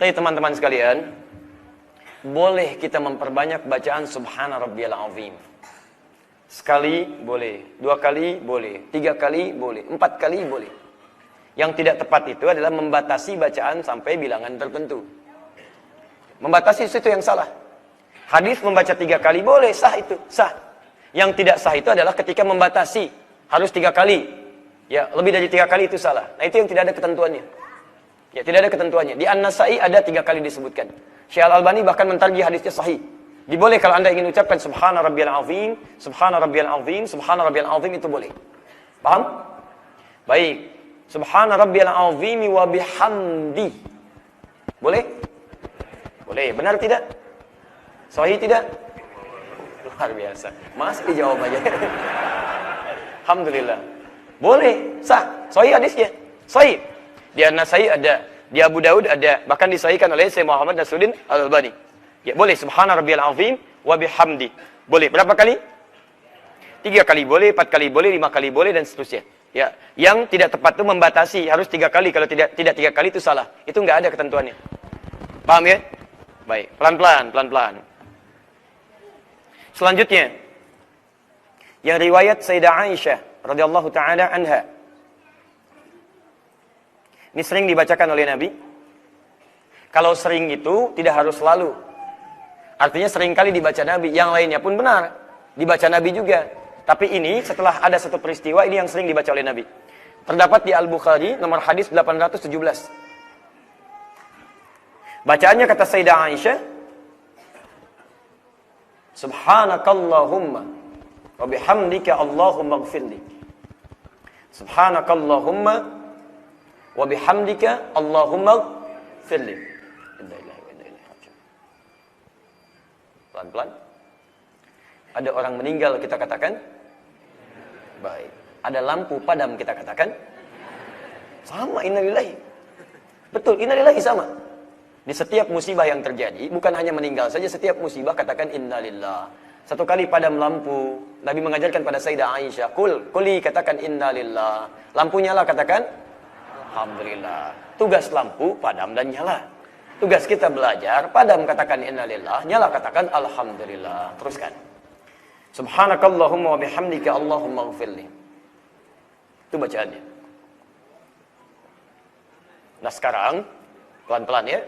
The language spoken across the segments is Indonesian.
Tapi teman-teman sekalian, boleh kita memperbanyak bacaan Subhana Rabbiyal Azim. Sekali boleh, 2 kali boleh, 3 kali boleh, 4 kali boleh. Yang tidak tepat itu adalah membatasi bacaan sampai bilangan tertentu. Membatasi itu yang salah. Hadis membaca 3 kali boleh, sah itu, sah. Yang tidak sah itu adalah ketika membatasi, harus 3 kali. Ya, lebih dari 3 kali itu salah. Nah, itu yang tidak ada ketentuannya. Ya, tidak ada ketentuannya. Di An-Nasa'i ada 3 kali disebutkan. Syekh Al-Albani bahkan mentarjih hadisnya sahih. Diboleh kalau Anda ingin ucapkan Subhana Rabbiyal Azim, Subhana Rabbiyal Azim, Subhana Rabbiyal Azim, itu boleh. Paham? Baik. Subhana Rabbiyal Azim wa bihamdi. Boleh? Boleh. Benar tidak? Sahih tidak? Luar biasa. Masih dijawab aja. Alhamdulillah. Boleh. Sah. Sahih hadisnya. Sahih. Di An-Nasa'i ada, di Abu Daud ada, bahkan disahihkan oleh Syekh Muhammad Nasruddin Al-Albani. Ya, boleh Subhana Rabbiyal Azim wa bihamdi. Boleh. Berapa kali? 3 kali boleh, 4 kali boleh, 5 kali boleh, dan seterusnya. Ya, yang tidak tepat itu membatasi harus 3 kali. Kalau tidak 3 kali itu salah. Itu enggak ada ketentuannya. Paham ya? Baik, pelan-pelan. Selanjutnya, yang riwayat Sayyidah Aisyah radhiyallahu taala anha. Ini sering dibacakan oleh Nabi. Kalau sering itu tidak harus selalu. Artinya sering kali dibaca Nabi. Yang lainnya pun benar. Dibaca Nabi juga. Tapi ini setelah ada satu peristiwa, ini yang sering dibaca oleh Nabi. Terdapat di Al-Bukhari nomor hadis 817. Bacaannya kata Sayyidah Aisyah, Subhanakallahumma wa bihamdika Allahumma ighfirli. Subhanakallahumma wa bihamdika Allahumma ighfirli. Pelan-pelan. Ada orang meninggal kita katakan baik. Ada lampu padam kita katakan sama, innalillahi. Betul, innalillahi sama. Di setiap musibah yang terjadi, bukan hanya meninggal saja, setiap musibah katakan innalillah. Satu kali padam lampu, Nabi mengajarkan pada Sayyidah Aisyah, kuli katakan innalillah. Lampu nyala katakan alhamdulillah. Tugas lampu padam dan nyala. Tugas kita belajar, padam katakan innalillah, nyala katakan alhamdulillah. Teruskan. Subhanakallahumma wa bihamdika Allahumma ighfirli. Itu bacaannya. Nah sekarang, pelan-pelan ya.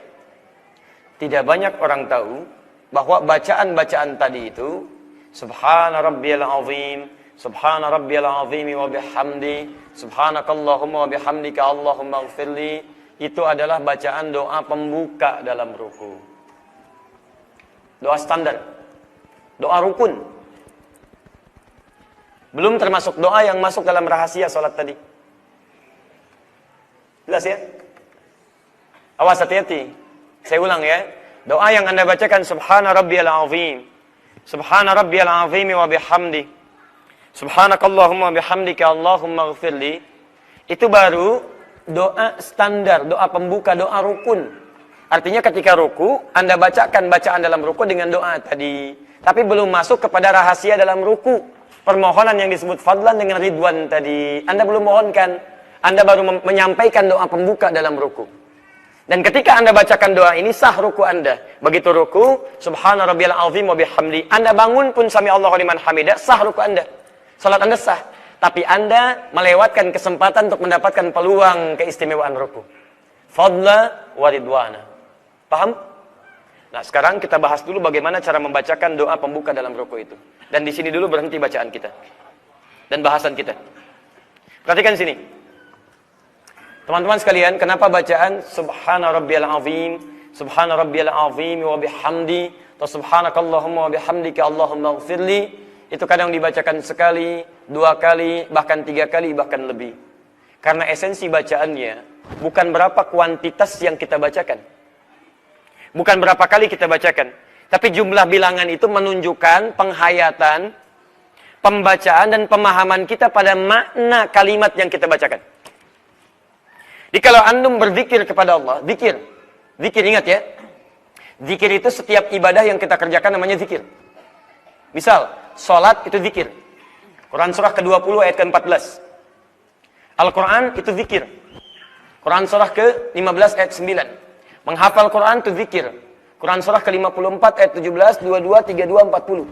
Tidak banyak orang tahu bahwa bacaan-bacaan tadi itu Subhana Rabbiyal Azim, Subhana Rabbiyal Azim wa bihamdi, Subhanakallahumma wa bihamdika Allahumma ighfirli, itu adalah bacaan doa pembuka dalam ruku. Doa standar. Doa rukun. Belum termasuk doa yang masuk dalam rahasia salat tadi. Jelas ya? Awas, hati-hati. Saya ulang ya. Doa yang Anda bacakan Subhana Rabbiyal Azim, Subhana Rabbiyal Azim wa bihamdi, Subhanakallahumma bihamdika Allahumma ighfirli, itu baru doa standar, doa pembuka, doa rukun. Artinya ketika ruku, Anda bacakan bacaan dalam ruku dengan doa tadi. Tapi belum masuk kepada rahasia dalam ruku. Permohonan yang disebut fadlan dengan ridwan tadi. Anda belum mohonkan. Anda baru menyampaikan doa pembuka dalam ruku. Dan ketika Anda bacakan doa ini, sah ruku Anda. Begitu ruku, Subhana Rabbiyal Azim wa bihamdi. Anda bangun pun sami Allahu liman hamidah, sah ruku Anda. Salat Anda sah. Tapi Anda melewatkan kesempatan untuk mendapatkan peluang keistimewaan ruku. Fadla wa ridwana. Paham? Nah, sekarang kita bahas dulu bagaimana cara membacakan doa pembuka dalam ruku itu. Dan di sini dulu berhenti bacaan kita. Dan bahasan kita. Perhatikan sini. Teman-teman sekalian, kenapa bacaan Subhana Rabbiyal Azim, Subhana Rabbiyal Azim wa bihamdi, atau Subhanakallahumma wa bihamdika Allahumma ighfirli, itu kadang dibacakan sekali, 2 kali, bahkan 3 kali, bahkan lebih. Karena esensi bacaannya bukan berapa kuantitas yang kita bacakan. Bukan berapa kali kita bacakan. Tapi jumlah bilangan itu menunjukkan penghayatan, pembacaan, dan pemahaman kita pada makna kalimat yang kita bacakan. Jadi kalau antum berzikir kepada Allah, zikir. Zikir, ingat ya. Zikir itu setiap ibadah yang kita kerjakan namanya zikir. Misal, sholat itu zikir. Quran surah ke-20 ayat ke-14. Al-Quran itu zikir. Quran surah ke-15 ayat 9. Menghafal Quran itu zikir. Quran surah ke-54 ayat 17, 22, 32, 40.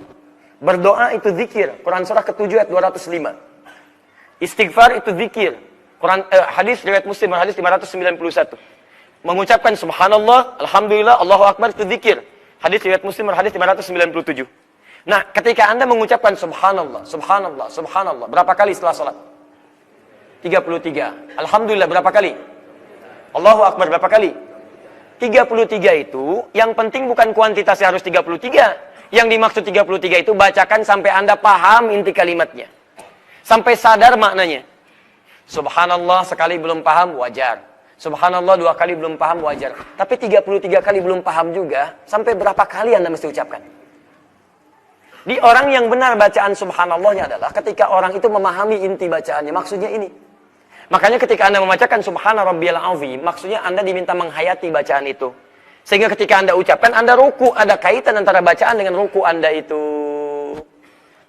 Berdoa itu zikir. Quran surah ke-7 ayat 205. Istighfar itu zikir. Hadis riwayat Muslim, hadis 591. Mengucapkan subhanallah, alhamdulillah, Allahu akbar itu zikir. Hadis riwayat Muslim, hadis 597. Nah, ketika Anda mengucapkan subhanallah, subhanallah, subhanallah, berapa kali setelah salat? 33. Alhamdulillah berapa kali? Allahu akbar berapa kali? 33 itu, yang penting bukan kuantitasnya harus 33. Yang dimaksud 33 itu bacakan sampai Anda paham inti kalimatnya. Sampai sadar maknanya. Subhanallah sekali belum paham, wajar. Subhanallah 2 kali belum paham, wajar. Tapi 33 kali belum paham juga, sampai berapa kali Anda mesti ucapkan? Di orang yang benar bacaan subhanallahnya adalah ketika orang itu memahami inti bacaannya. Maksudnya ini. Makanya ketika Anda membacakan subhana rabbiyal azim, maksudnya Anda diminta menghayati bacaan itu. Sehingga ketika Anda ucapkan, Anda ruku, ada kaitan antara bacaan dengan ruku Anda itu.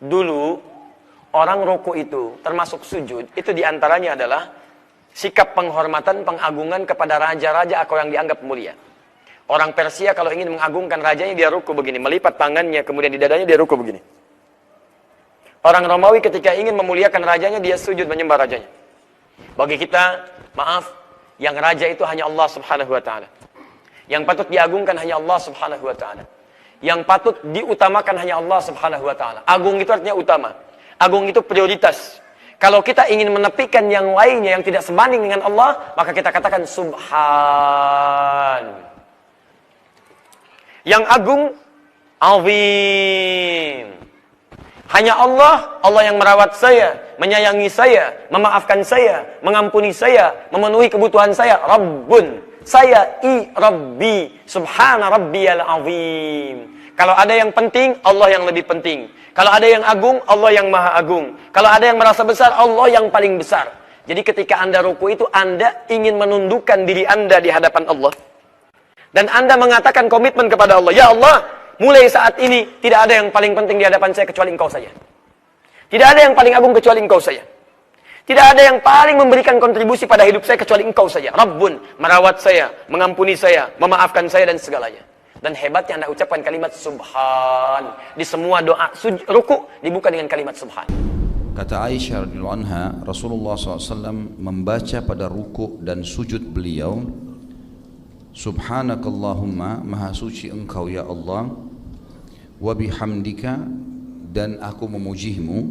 Dulu, orang ruku itu, termasuk sujud, itu diantaranya adalah sikap penghormatan, pengagungan kepada raja-raja atau yang dianggap mulia. Orang Persia kalau ingin mengagungkan rajanya, dia ruku begini, melipat tangannya, kemudian di dadanya dia ruku begini. Orang Romawi ketika ingin memuliakan rajanya, dia sujud menyembah rajanya. Bagi kita, maaf, yang raja itu hanya Allah subhanahu wa ta'ala. Yang patut diagungkan hanya Allah subhanahu wa ta'ala. Yang patut diutamakan hanya Allah subhanahu wa ta'ala. Agung itu artinya utama. Agung itu prioritas. Kalau kita ingin menepikan yang lainnya yang tidak sebanding dengan Allah, maka kita katakan subhan. Yang agung, azim. Hanya Allah, Allah yang merawat saya, menyayangi saya, memaafkan saya, mengampuni saya, memenuhi kebutuhan saya. Rabbun, saya Rabbi, subhana rabbiyal azim. Kalau ada yang penting, Allah yang lebih penting. Kalau ada yang agung, Allah yang maha agung. Kalau ada yang merasa besar, Allah yang paling besar. Jadi ketika Anda ruku itu, Anda ingin menundukkan diri Anda di hadapan Allah. Dan Anda mengatakan komitmen kepada Allah. Ya Allah, mulai saat ini, tidak ada yang paling penting di hadapan saya kecuali Engkau saja. Tidak ada yang paling agung kecuali Engkau saja. Tidak ada yang paling memberikan kontribusi pada hidup saya kecuali Engkau saja. Rabbun, merawat saya, mengampuni saya, memaafkan saya dan segalanya. Dan hebatnya Anda ucapkan kalimat subhan. Di semua doa ruku dibuka dengan kalimat subhan. Kata Aisyah radhiyallahu anha, Rasulullah SAW membaca pada ruku dan sujud beliau, Subhanakallahumma, maha suci Engkau ya Allah, wa bihamdika, dan aku memujimu,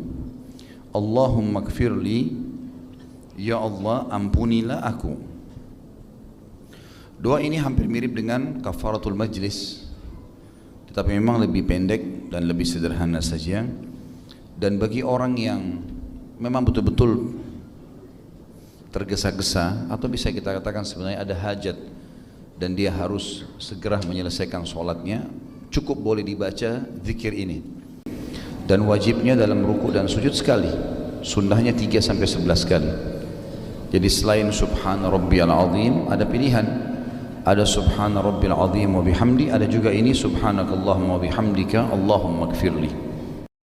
Allahumma gfirli, ya Allah ampunilah aku. Doa ini hampir mirip dengan kafaratul majlis, tetapi memang lebih pendek dan lebih sederhana saja. Dan bagi orang yang memang betul-betul tergesa-gesa, atau bisa kita katakan sebenarnya ada hajat dan dia harus segera menyelesaikan sholatnya, cukup boleh dibaca zikir ini. Dan wajibnya dalam ruku dan sujud sekali, sunnahnya 3-11 kali. Jadi selain subhana rabbiyal azim, ada pilihan. Ada subhana rabbil azim wa bihamdi, ada juga ini subhanakallahumma wa bihamdika Allahumma gfirli.